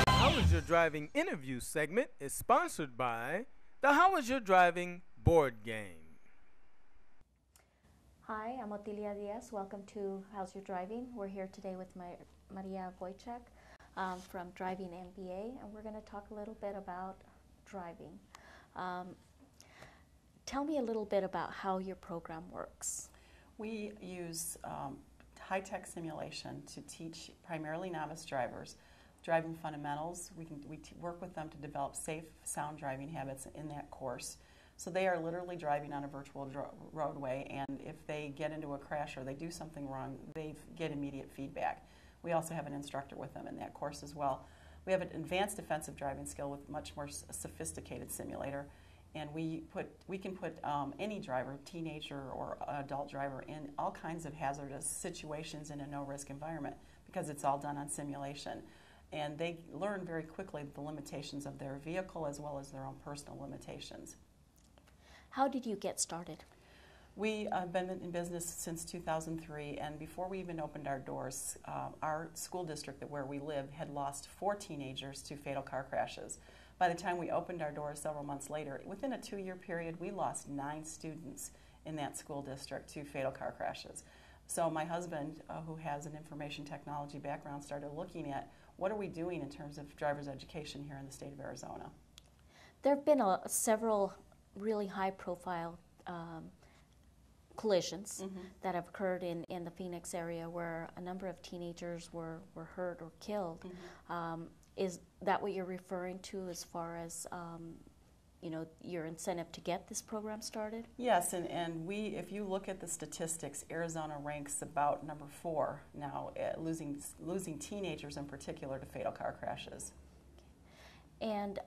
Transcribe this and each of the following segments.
How is Your Driving interview segment is sponsored by the How is Your Driving board game. Hi, I'm Otilia Diaz. Welcome to How's Your Driving. We're here today with Maria Wojtczak from Driving MBA, and we're going to talk a little bit about driving. Tell me a little bit about how your program works. We use high-tech simulation to teach primarily novice drivers driving fundamentals. We work with them to develop safe, sound driving habits in that course. So they are literally driving on a virtual roadway, and if they get into a crash or they do something wrong, they get immediate feedback. We also have an instructor with them in that course as well. We have an advanced defensive driving skill with much more sophisticated simulator, and we can put any driver, teenager or adult driver, in all kinds of hazardous situations in a no-risk environment because it's all done on simulation. And they learn very quickly the limitations of their vehicle as well as their own personal limitations. How did you get started? We have been in business since 2003, and before we even opened our doors, our school district where we live had lost 4 teenagers to fatal car crashes. By the time we opened our doors several months later, within a 2-year period, we lost 9 students in that school district to fatal car crashes. So my husband, who has an information technology background, started looking at what are we doing in terms of driver's education here in the state of Arizona. There have been several really high-profile collisions that have occurred in the Phoenix area where a number of teenagers were hurt or killed. Is that what you're referring to as far as your incentive to get this program started? Yes, and if you look at the statistics, Arizona ranks about number 4 now, at losing teenagers in particular to fatal car crashes. And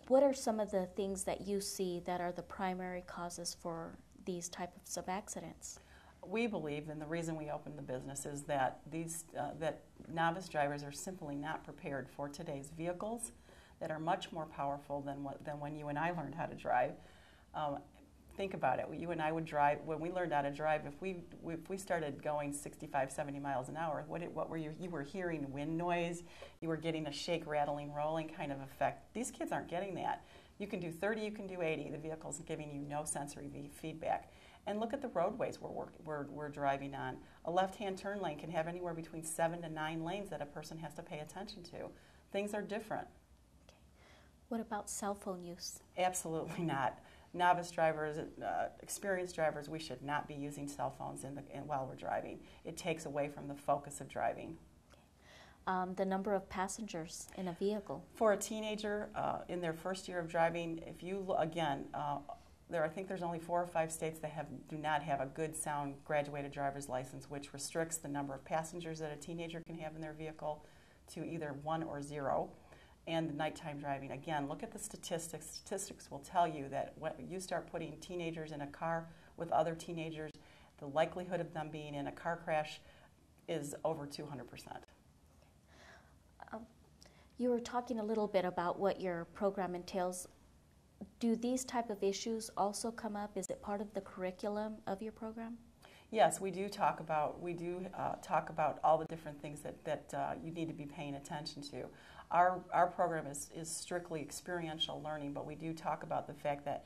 what are some of the things that you see that are the primary causes for these types of accidents? We believe, and the reason we opened the business, is that that novice drivers are simply not prepared for today's vehicles that are much more powerful than when you and I learned how to drive. Think about it. You and I would drive, when we learned how to drive, if we started going 65, 70 miles an hour, what were you were hearing wind noise, you were getting a shake, rattling, rolling kind of effect. These kids aren't getting that. You can do 30, you can do 80. The vehicle's giving you no sensory feedback. And look at the roadways we're driving on. A left-hand turn lane can have anywhere between 7 to 9 lanes that a person has to pay attention to. Things are different. Okay. What about cell phone use? Absolutely not. Novice drivers, experienced drivers, we should not be using cell phones while we're driving. It takes away from the focus of driving. Okay. The number of passengers in a vehicle. For a teenager in their first year of driving, if you, again, I think there's only 4 or 5 states that do not have a good, sound, graduated driver's license, which restricts the number of passengers that a teenager can have in their vehicle to either 1 or 0. And the nighttime driving, again, look at the statistics. Statistics will tell you that when you start putting teenagers in a car with other teenagers, the likelihood of them being in a car crash is over 200%. You were talking a little bit about what your program entails. Do these type of issues also come up? Is it part of the curriculum of your program? Yes, we do talk about all the different things that you need to be paying attention to. Our program is strictly experiential learning, but we do talk about the fact that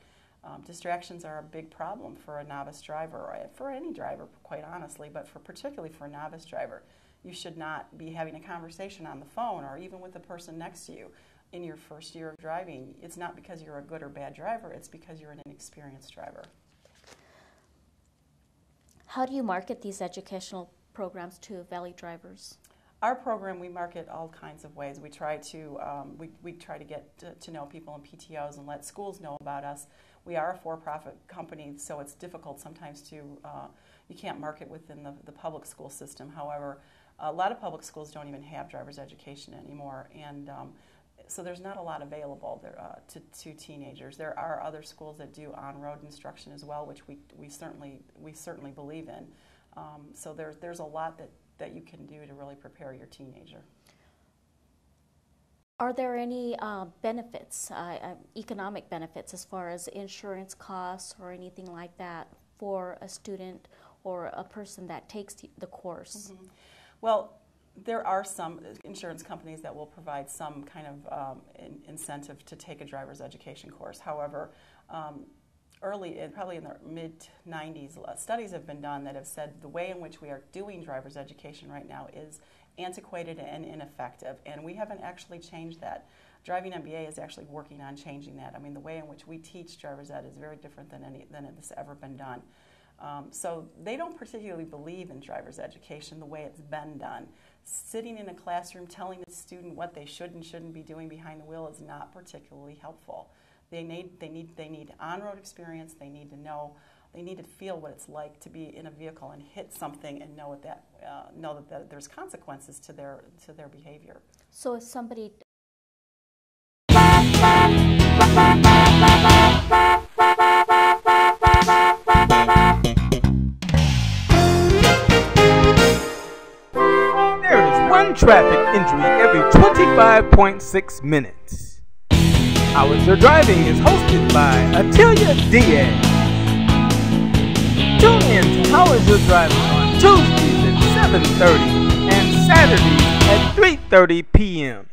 distractions are a big problem for a novice driver, or for any driver, quite honestly, but particularly for a novice driver. You should not be having a conversation on the phone or even with the person next to you in your first year of driving. It's not because you're a good or bad driver, it's because you're an inexperienced driver. How do you market these educational programs to Valley drivers? Our program, we market all kinds of ways. We try to get to know people in PTOs and let schools know about us. We are a for-profit company, so it's difficult sometimes to, you can't market within the public school system. However, a lot of public schools don't even have driver's education anymore, and so there's not a lot available there, to teenagers. There are other schools that do on-road instruction as well, which we certainly believe in. So there's a lot that you can do to really prepare your teenager. Are there any benefits, economic benefits, as far as insurance costs or anything like that for a student or a person that takes the course? Mm-hmm. Well, There are some insurance companies that will provide some kind of incentive to take a driver's education course. However, probably in the mid-90s, studies have been done that have said the way in which we are doing driver's education right now is antiquated and ineffective, and we haven't actually changed that. Driving MBA is actually working on changing that. I mean, the way in which we teach driver's ed is very different than it's ever been done. So they don't particularly believe in driver's education the way it's been done. Sitting in a classroom telling the student what they should and shouldn't be doing behind the wheel is not particularly helpful. They need on-road experience. They need to know. They need to feel what it's like to be in a vehicle and hit something and know that there's consequences to their behavior. So if somebody one traffic injury every 25.6 minutes. How Is Your Driving is hosted by Otilia Diaz. Tune in to How Is Your Driving on Tuesdays at 7:30 and Saturdays at 3:30 p.m.